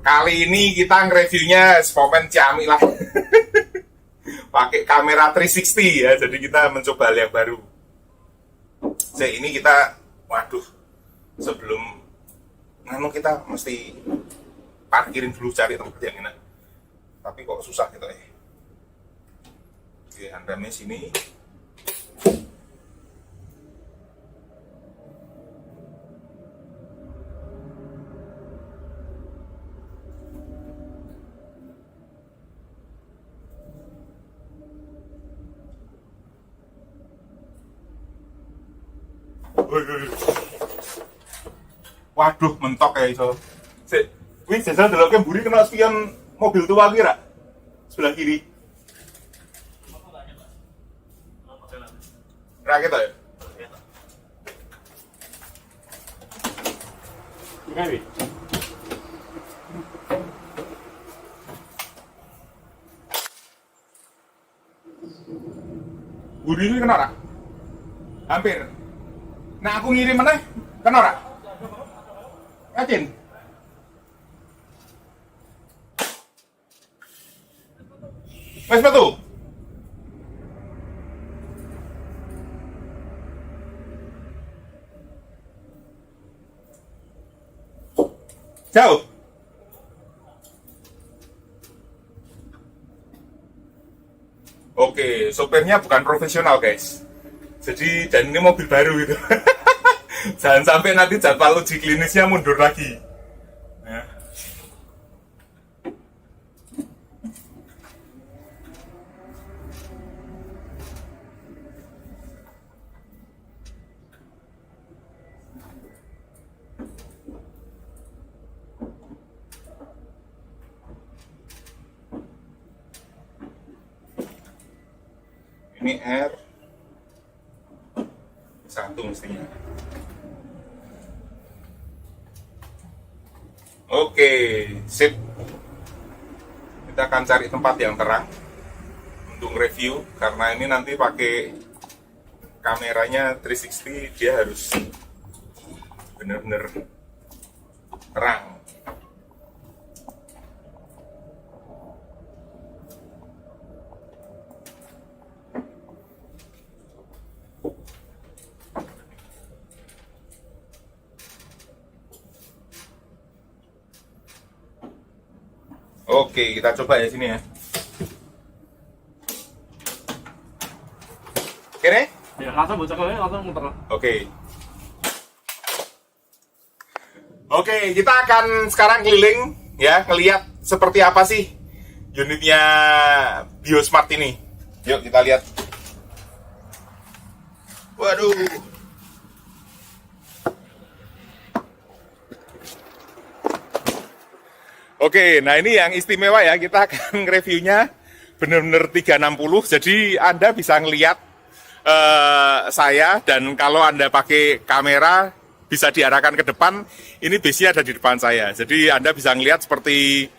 Kali ini kita nge-reviewnya momen Ciamik lah. Pakai kamera 360 ya, jadi kita mencoba hal yang baru. Ini kita, waduh, sebelum kita mesti parkirin dulu, cari tempat yang enak. Tapi kok susah gitu ya. Oke, handamnya sini. Waduh, mentok ya iso. Wih, jajal deloknya mburi kena spion mobil tua kira. Sebelah kiri. Raket ya? Gimana? Mburi ini kena rak? Hampir. Nah, aku ngirim mana? Kena rak? Yakin? Mas batu? Jauh? Oke, sopirnya bukan profesional guys. Jadi, dan ini mobil baru gitu. Jangan sampai nanti jadwal uji klinisnya mundur lagi. Ya. Ini R1 mestinya. Oke, sip. Kita akan cari tempat yang terang untuk review, karena ini nanti pakai kameranya 360, dia harus benar-benar terang. Oke, kita coba ya sini ya. Kira? Ya, langsung bocah kalian langsung muter. Oke. Oke, kita akan sekarang keliling ya, ngelihat seperti apa sih unitnya Biosmart ini. Yuk kita lihat. Waduh. Oke, nah ini yang istimewa ya, kita akan reviewnya benar-benar 360, jadi Anda bisa ngelihat saya, dan kalau Anda pakai kamera bisa diarahkan ke depan, ini base-nya ada di depan saya, jadi Anda bisa ngelihat seperti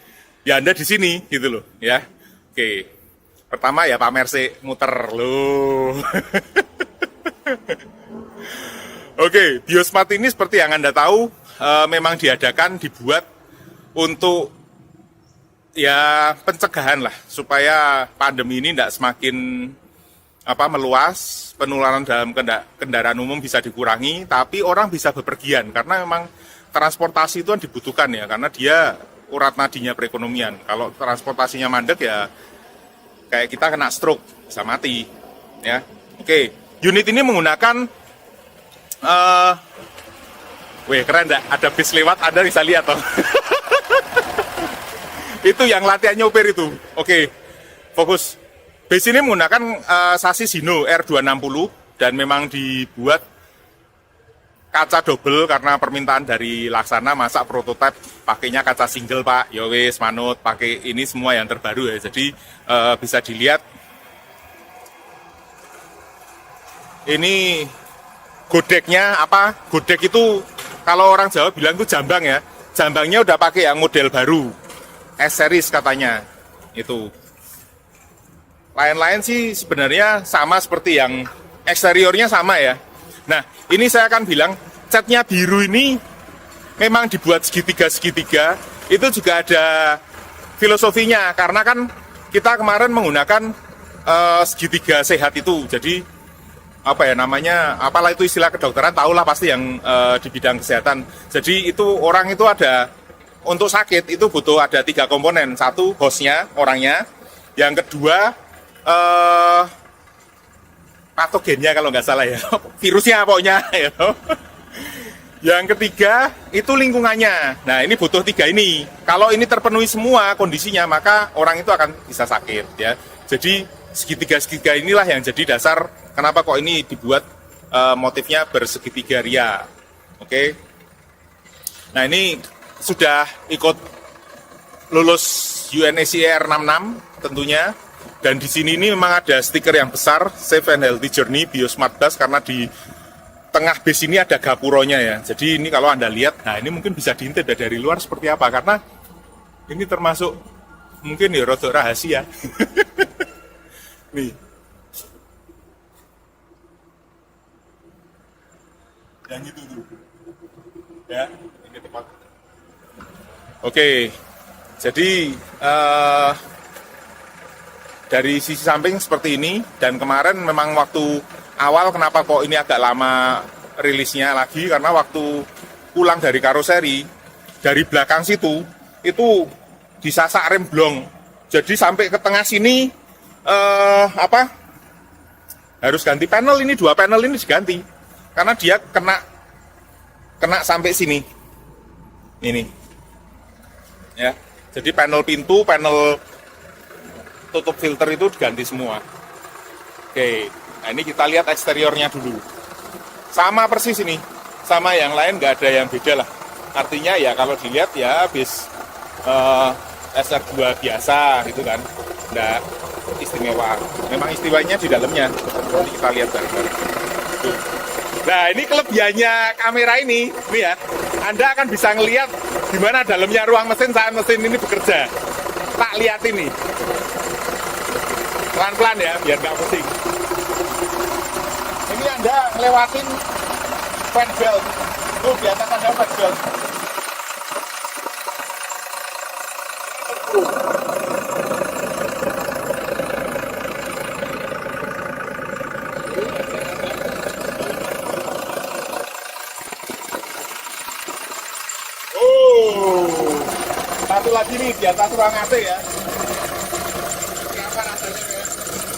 ya Anda di sini gitu loh ya. Oke, pertama ya pamer sih, muter loh. Oke, Biosmart ini seperti yang Anda tahu, memang dibuat untuk ya pencegahan lah, supaya pandemi ini tidak semakin meluas, penularan dalam kendaraan umum bisa dikurangi, tapi orang bisa bepergian, karena memang transportasi itu kan dibutuhkan ya, karena dia urat nadinya perekonomian. Kalau transportasinya mandek ya kayak kita kena stroke, bisa mati ya. Oke, unit ini menggunakan keren enggak? Ada bis lewat, Anda bisa lihat toh. Itu yang latihan nyopir itu. Oke, fokus. Base ini menggunakan sasis Hino R260 dan memang dibuat kaca double karena permintaan dari Laksana, masa prototipe pakainya kaca single Pak. Yowes manut pakai ini semua yang terbaru ya. Jadi bisa dilihat ini godeknya apa? Godek itu kalau orang Jawa bilang itu jambang ya. Jambangnya udah pakai yang model baru. S-series katanya. Itu. Lain-lain sih sebenarnya sama seperti yang eksteriornya sama ya. Nah, ini saya akan bilang catnya biru ini memang dibuat segitiga-segitiga. itu juga ada filosofinya, karena kan kita kemarin menggunakan segitiga sehat itu. Jadi apa ya namanya, apalah itu istilah kedokteran, tahulah pasti yang di bidang kesehatan. Jadi itu orang itu ada, untuk sakit itu butuh ada 3 komponen. Satu, hostnya, orangnya. Yang kedua, patogennya kalau nggak salah ya, virusnya pokoknya. Ya. Yang ketiga itu lingkungannya. Nah ini butuh 3 ini. Kalau ini terpenuhi semua kondisinya, maka orang itu akan bisa sakit ya. Jadi segitiga inilah yang jadi dasar kenapa kok ini dibuat motifnya bersegitiga ria. Oke. Nah ini sudah ikut lulus UNECR 66 tentunya. Dan di sini ini memang ada stiker yang besar, Safe and Healthy Journey Biosmart Bus, karena di tengah base ini ada gapuronya ya. Jadi ini kalau Anda lihat, nah ini mungkin bisa diintip dari luar seperti apa, karena ini termasuk mungkin ya rada rahasia. Nih. Yang itu tuh. Ya, ini tepat. Oke. Jadi dari sisi samping seperti ini, dan kemarin memang waktu awal kenapa kok ini agak lama rilisnya lagi, karena waktu pulang dari karoseri dari belakang situ itu disasak rem blong, jadi sampai ke tengah sini harus ganti panel. Ini 2 panel ini diganti karena dia kena sampai sini ini ya. Jadi panel pintu, panel tutup filter itu diganti semua. Oke, nah ini kita lihat eksteriornya dulu. Sama persis ini, sama yang lain, nggak ada yang beda lah. Artinya ya kalau dilihat ya bis SR2 biasa gitu kan, nggak istimewa. Memang istimewanya di dalamnya. Nanti kita lihat bareng-bareng. Nah ini kelebihannya kamera ini ya, Anda akan bisa ngelihat gimana dalamnya ruang mesin saat mesin ini bekerja. Tak lihat ini. Pelan-pelan ya, biar nggak pusing. Ini Anda ngelewatin fan belt. Tuh, di atas ada fan belt. Oh, satu lagi nih di atas ruang AC ya. Apa rasanya ya?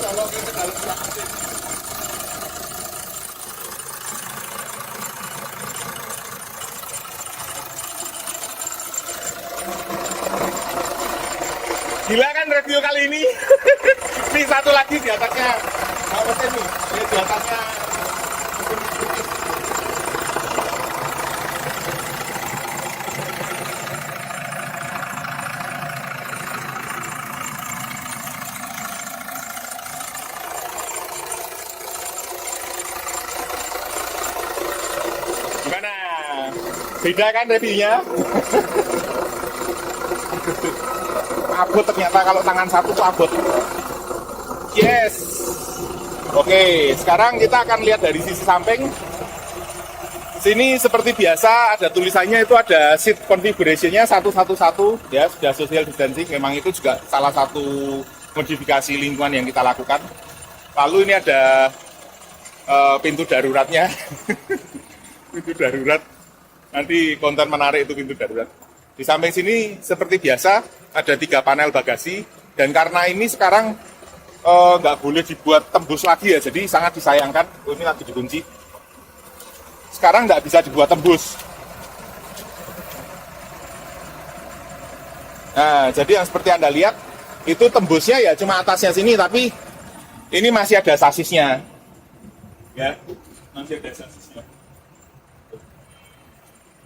Colokin ke dalam ruang AC. Gila kan review kali ini. Nih satu lagi di atasnya. Apa sih nih? Di atasnya. Gimana? Beda kan reviewnya? Abot ternyata kalau tangan satu tuh abot. Yes. Oke, sekarang kita akan lihat dari sisi samping. Sini seperti biasa ada tulisannya, itu ada seat configuration-nya 111 ya, sudah social distancing. Memang itu juga salah satu modifikasi lingkungan yang kita lakukan. Lalu ini ada pintu daruratnya. Pintu darurat. Nanti konten menarik itu pintu darurat. Di samping sini seperti biasa ada 3 panel bagasi, dan karena ini sekarang nggak boleh dibuat tembus lagi ya, jadi sangat disayangkan. Ini lagi dikunci. Sekarang nggak bisa dibuat tembus. Nah, jadi yang seperti Anda lihat itu tembusnya ya cuma atasnya sini, tapi ini masih ada sasisnya. Ya, masih ada sasisnya.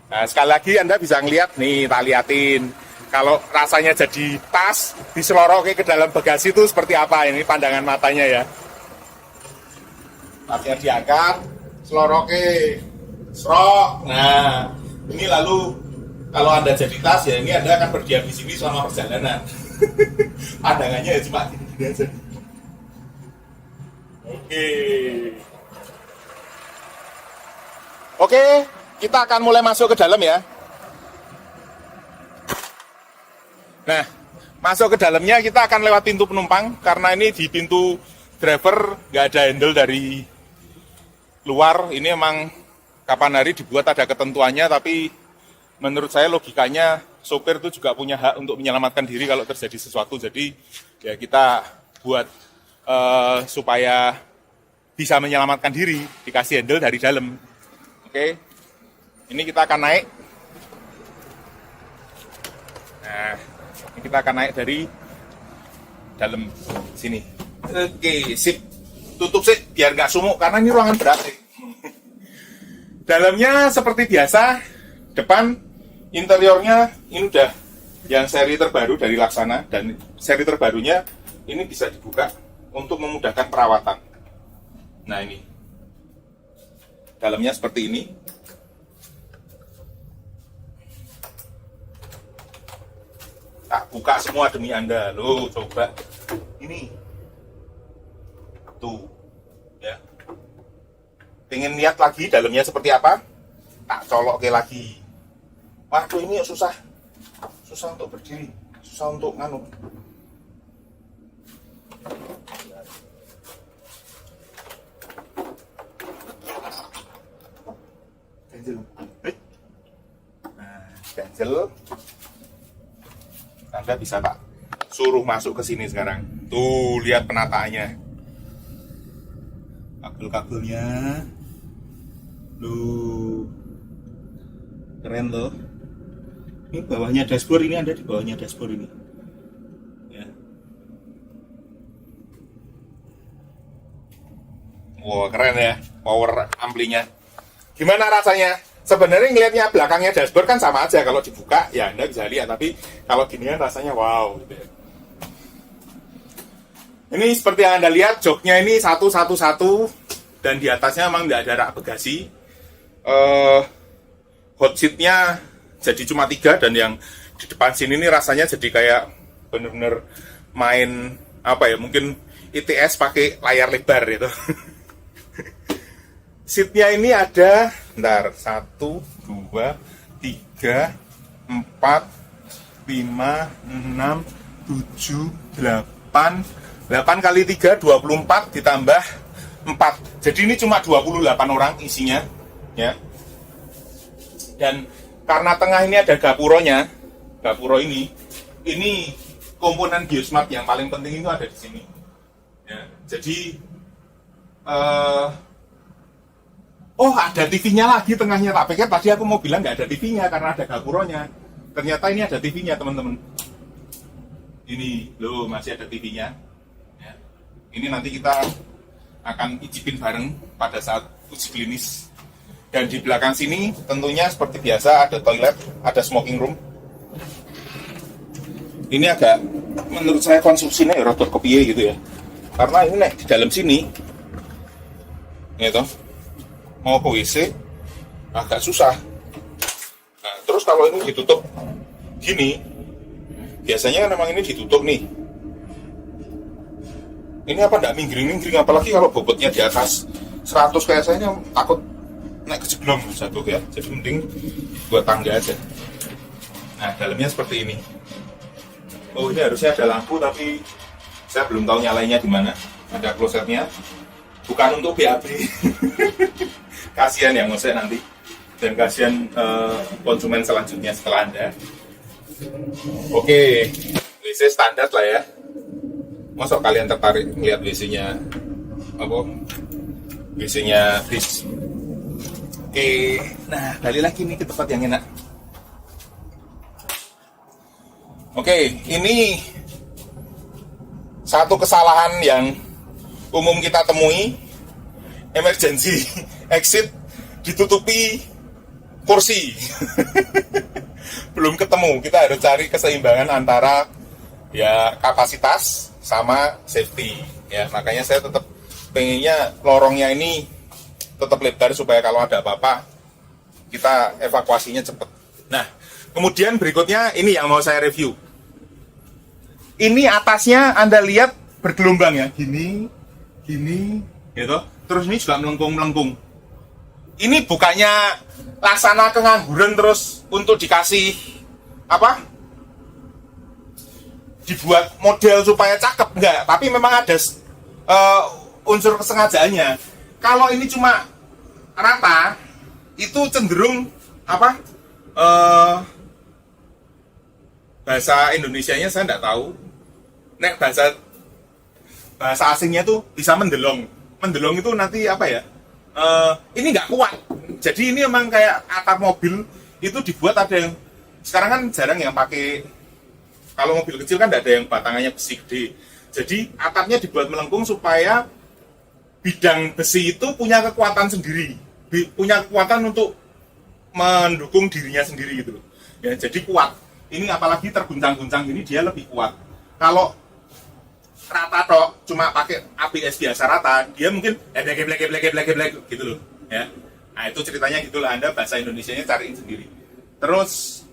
Nah, sekali lagi Anda bisa ngelihat nih, tak liatin. Kalau rasanya jadi tas, diseloroke ke dalam bagasi itu seperti apa, ini pandangan matanya ya. Tasnya diangkat, seloroke, serok. Nah, ini lalu kalau Anda jadi tas ya, ini Anda akan berdiam di sini selama perjalanan. Pandangannya ya cuma gini aja. Oke, kita akan mulai masuk ke dalam ya. Nah, masuk ke dalamnya kita akan lewat pintu penumpang, karena ini di pintu driver nggak ada handle dari luar. Ini emang kapan hari dibuat ada ketentuannya, tapi menurut saya logikanya sopir itu juga punya hak untuk menyelamatkan diri kalau terjadi sesuatu. Jadi ya kita buat supaya bisa menyelamatkan diri, dikasih handle dari dalam. Oke, ini kita akan naik. Nah, ini kita akan naik dari dalam sini. Oke, sip. Tutup sih, biar nggak sumuk, karena ini ruangan berat sih. Dalamnya seperti biasa, depan interiornya ini udah yang seri terbaru dari Laksana, dan seri terbarunya ini bisa dibuka untuk memudahkan perawatan. Nah ini, dalamnya seperti ini. Tak buka semua demi Anda, loh coba ini. Tuh, ya. Pengen lihat lagi dalamnya seperti apa? Tak colok ke lagi. Waduh, ini susah untuk berdiri, susah untuk nganu. Ganjel. Nah, ganjel. Anda bisa tak suruh masuk ke sini sekarang. Tuh, lihat penataannya. Kabel-kabelnya. Loh. Keren loh. Ini bawahnya dashboard, ini ada di bawahnya dashboard ini. Ya. Wow, keren ya. Power amplinya. Gimana rasanya? Sebenarnya ngelihatnya belakangnya dashboard kan sama aja, kalau dibuka ya Anda bisa lihat, tapi kalau ginian rasanya wow gitu ya. Ini seperti yang Anda lihat, joknya ini satu, dan di atasnya memang tidak ada rak bagasi. Hot seatnya jadi cuma 3, dan yang di depan sini ini rasanya jadi kayak bener-bener main apa ya, mungkin ITS pakai layar lebar gitu. Seatnya ini ada, bentar, 1, 2, 3, 4, 5, 6, 7, 8, 8 kali 3, 24, ditambah 4. Jadi ini cuma 28 orang isinya, ya. Dan karena tengah ini ada gapuronya, gapuro ini komponen Biosmart yang paling penting itu ada di sini. Ya, jadi, oh ada TV-nya lagi tengahnya. Tak pikir tadi aku mau bilang nggak ada TV-nya karena ada gapuronya. Ternyata ini ada TV-nya teman-teman. Ini loh, masih ada TV-nya. Ya. Ini nanti kita akan icipin bareng pada saat uji klinis. Dan di belakang sini tentunya seperti biasa ada toilet, ada smoking room. Ini agak, menurut saya konstruksinya ya rotor kepiye gitu ya. Karena ini nih di dalam sini, gitu, mau ke WC agak susah. Nah, terus kalau ini ditutup gini, biasanya kan memang ini ditutup nih. Ini apa enggak minggring-minggring, apalagi kalau bobotnya di atas 100 kayak saya takut naik kejeblong satu ya. Jadi mending buat tangga aja. Nah, dalamnya seperti ini. Oh, ini harusnya ada lampu tapi saya belum tahu nyalainnya di mana. Ada klosetnya. Bukan untuk BAB. Kasihan yang ngosek nanti. Dan kasihan konsumen selanjutnya setelah Anda. Oke, WC standar lah ya. Masuk kalian tertarik melihat WC-nya apa? WC-nya bis. Oke, nah balik lagi nih ke tempat yang enak. Oke, ini satu kesalahan yang umum kita temui, emergency exit ditutupi kursi. Belum ketemu, kita harus cari keseimbangan antara ya kapasitas sama safety. Ya, makanya saya tetap pengennya lorongnya ini tetap lebar supaya kalau ada apa-apa kita evakuasinya cepat. Nah, kemudian berikutnya ini yang mau saya review. Ini atasnya Anda lihat bergelombang ya, gini, gitu. Terus ini juga melengkung-melengkung. Ini bukannya Laksana kengangguran terus untuk dikasih apa? dibuat model supaya cakep, enggak, tapi memang ada unsur kesengajaannya. Kalau ini cuma rata, itu cenderung apa? Bahasa Indonesianya saya enggak tahu. Nek bahasa asingnya tuh bisa mendelong. Mendelong itu nanti apa ya? Ini nggak kuat. Jadi ini memang kayak atap mobil itu dibuat ada yang sekarang kan jarang yang pakai. Kalau mobil kecil kan tidak ada yang batangannya besi gede. Jadi atapnya dibuat melengkung supaya bidang besi itu punya kekuatan sendiri, punya kekuatan untuk mendukung dirinya sendiri gitu. Ya, jadi kuat. Ini apalagi terguncang-guncang ini dia lebih kuat. Kalau rata tok, cuma pakai ABS biasa rata, dia mungkin geblek gitu loh. Ya. Nah itu ceritanya gitulah, Anda bahasa Indonesianya cariin sendiri. Terus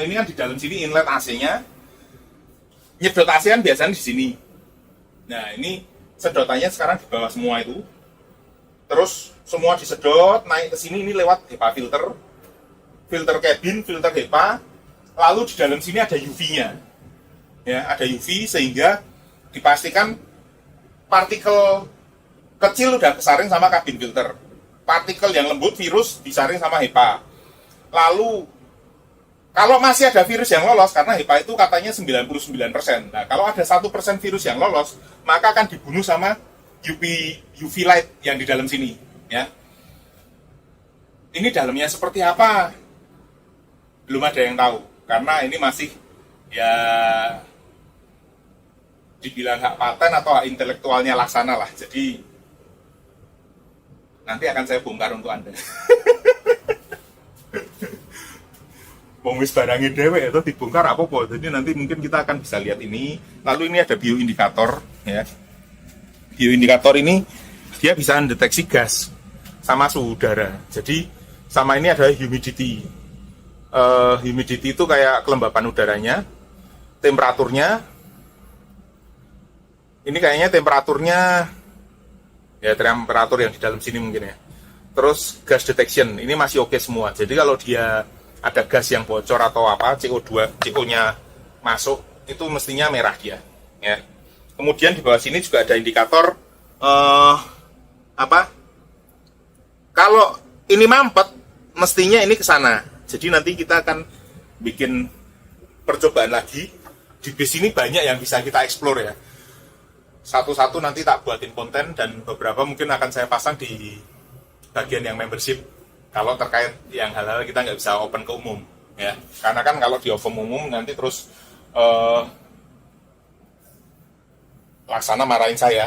ini kan di dalam sini inlet AC-nya. Nyedot AC kan biasanya di sini. Nah, ini sedotannya sekarang di bawah semua itu. Terus semua disedot, naik ke sini ini lewat HEPA filter. Filter cabin, filter HEPA. Lalu di dalam sini ada UV-nya. Ya, ada UV sehingga dipastikan partikel kecil udah kesaring sama kabin filter. Partikel yang lembut virus disaring sama HEPA. Lalu kalau masih ada virus yang lolos, karena HEPA itu katanya 99%. Nah, kalau ada 1% virus yang lolos, maka akan dibunuh sama UV light yang di dalam sini. Ya. Ini dalamnya seperti apa? Belum ada yang tahu. Karena ini masih, ya, dibilang hak paten atau hak intelektualnya Laksana lah. Jadi, nanti akan saya bongkar untuk Anda. Wis barangnya dewek itu dibongkar apa-apa. Jadi nanti mungkin kita akan bisa lihat ini. Lalu ini ada bioindikator ya. Bioindikator ini dia bisa mendeteksi gas sama suhu udara. Jadi sama ini ada humidity. Humidity itu kayak kelembapan udaranya. Temperaturnya ini kayaknya temperaturnya ya temperatur yang di dalam sini mungkin ya. Terus gas detection ini masih oke semua. Jadi kalau dia ada gas yang bocor atau apa, CO2-nya masuk, itu mestinya merah dia. Ya. Kemudian di bawah sini juga ada indikator kalau ini mampet, mestinya ini ke sana. Jadi nanti kita akan bikin percobaan lagi. Di bis ini banyak yang bisa kita explore ya. Satu-satu nanti tak buatin konten dan beberapa mungkin akan saya pasang di bagian yang membership. Kalau terkait yang hal-hal kita nggak bisa open ke umum, ya. Karena kan kalau di open umum nanti terus Laksana marahin saya.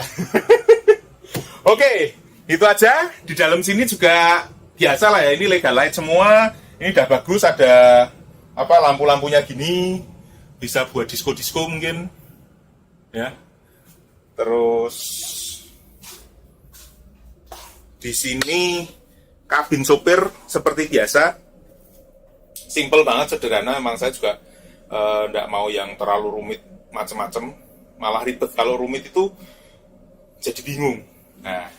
Oke, itu aja. Di dalam sini juga biasa lah ya. Ini legal light semua. Ini udah bagus. Ada apa lampu-lampunya gini. Bisa buat disco-disco mungkin, ya. Terus di sini kabin sopir seperti biasa, simple banget, sederhana. Emang saya juga nggak mau yang terlalu rumit macem-macem, malah ribet. Kalau rumit itu jadi bingung. Nah,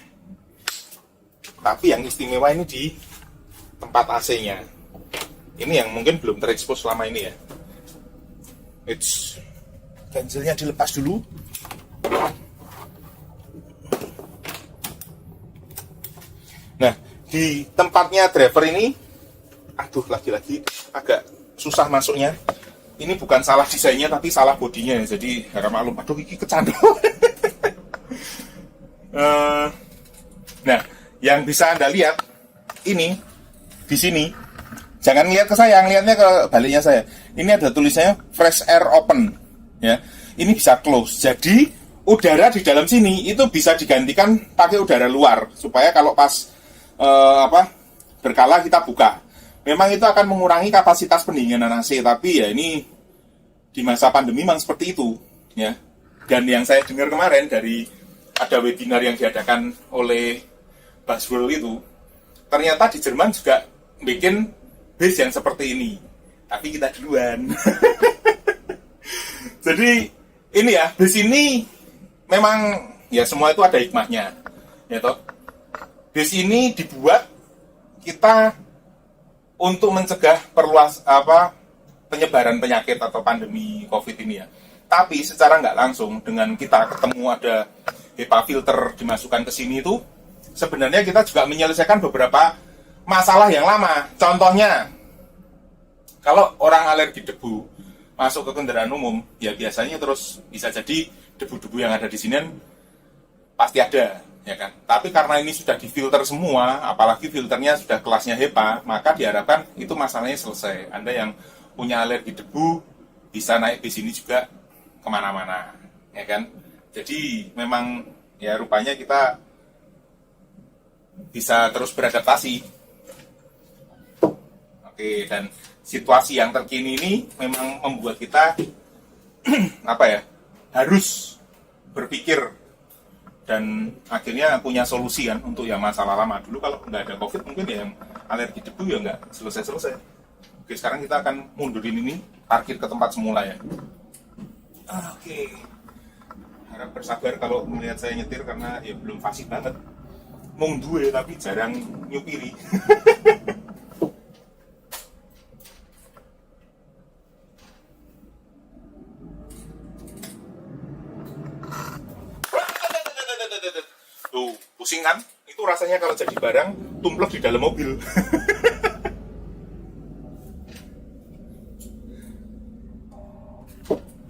tapi yang istimewa ini di tempat AC-nya. Ini yang mungkin belum terekspos selama ini ya. Ganjilnya dilepas dulu. Nah, di tempatnya driver ini, aduh lagi-lagi agak susah masuknya. Ini bukan salah desainnya tapi salah bodinya ya. Jadi harap maklum. Aduh ini kecandol. Nah, yang bisa Anda lihat ini di sini. Jangan lihat ke saya, lihatnya ke baliknya saya. Ini ada tulisannya fresh air open, ya. Ini bisa close. Jadi udara di dalam sini itu bisa digantikan pakai udara luar supaya kalau pas berkala kita buka. Memang itu akan mengurangi kapasitas pendinginan AC, tapi ya ini di masa pandemi memang seperti itu, ya. Dan yang saya dengar kemarin dari ada webinar yang diadakan oleh Buzzworld itu, ternyata di Jerman juga bikin base yang seperti ini. Tapi kita duluan. Jadi ini ya, base ini memang ya semua itu ada hikmahnya, ya toh. Base ini dibuat kita untuk mencegah penyebaran penyakit atau pandemi COVID ini ya. Tapi secara nggak langsung dengan kita ketemu ada HEPA filter dimasukkan ke sini itu sebenarnya kita juga menyelesaikan beberapa masalah yang lama. Contohnya, kalau orang alergi debu masuk ke kendaraan umum, ya biasanya terus bisa jadi debu-debu yang ada di sini pasti ada, ya kan? Tapi karena ini sudah difilter semua, apalagi filternya sudah kelasnya HEPA, maka diharapkan itu masalahnya selesai. Anda yang punya alergi debu bisa naik bis ini juga kemana-mana, ya kan? Jadi memang ya rupanya kita bisa terus beradaptasi. Oke, dan situasi yang terkini ini memang membuat kita harus berpikir dan akhirnya punya solusi kan untuk yang masalah lama. Dulu kalau nggak ada COVID mungkin ya yang alergi debu ya nggak selesai-selesai. Oke, sekarang kita akan mundurin ini, parkir ke tempat semula ya. Oke, harap bersabar kalau melihat saya nyetir karena ya belum fasih banget. Mung duwe tapi jarang nyupiri. Tuh, pusing kan? Itu rasanya kalau jadi barang tumplek di dalam mobil.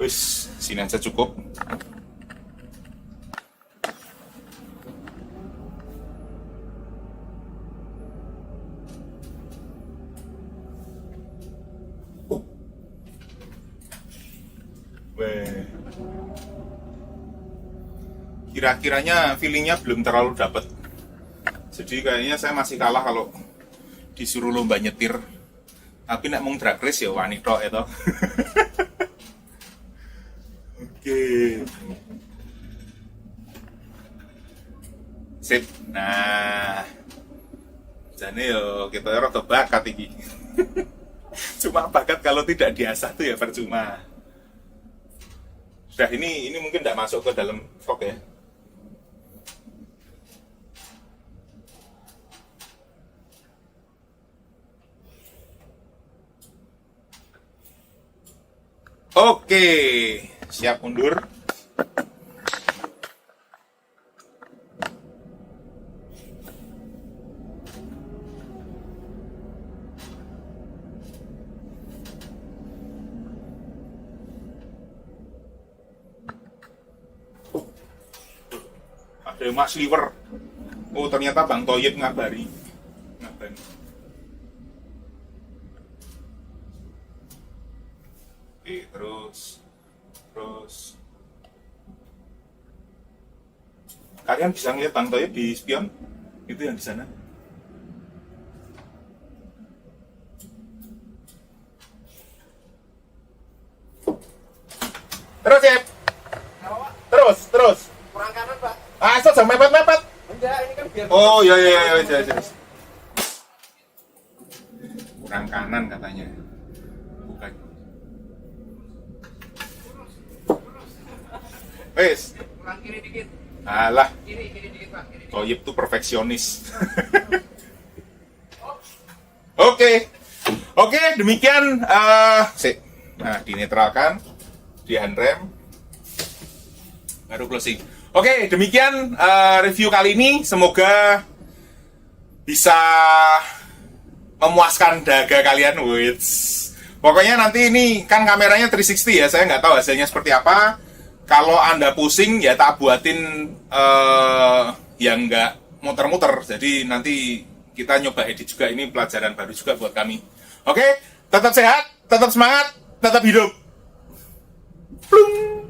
Wis, sini aja cukup. Weh. Kira-kiranya feelingnya belum terlalu dapet. Jadi kayaknya saya masih kalah kalau disuruh lomba nyetir. Tapi nek mung drag race ya wani tok itu. Oke. Sip. Nah. Jane yo kita rada bakat iki. Cuma bakat kalau tidak diasah tuh ya percuma. Sudah ini mungkin tidak masuk ke dalam vlog ya. Oke, siap mundur. Ada Mas Liver. Oh, ternyata Bang Toyib ngabari. Oke, terus kalian bisa ngeliat Bang Toyib di spion itu yang di sana. Terus ya, terus Kurang kanan, Pak. asal jangan mepet-mepet. Enggak, ini kan biar... Oh iya. Kurang kanan katanya. Bukan. Wes. Kurang kiri dikit. Alah, Kiri dikit, Pak. Kiri dikit. Toyib tuh perfeksionis. Oke, demikian. Nah, dinetralkan, di handrem, baru closing. Oke, demikian review kali ini. Semoga bisa memuaskan dahaga kalian. Pokoknya nanti ini kan kameranya 360 ya. Saya nggak tahu hasilnya seperti apa. Kalau Anda pusing ya tak buatin yang nggak muter-muter. Jadi nanti kita nyoba edit juga, ini pelajaran baru juga buat kami. Oke, tetap sehat, tetap semangat, tetap hidup. Plung.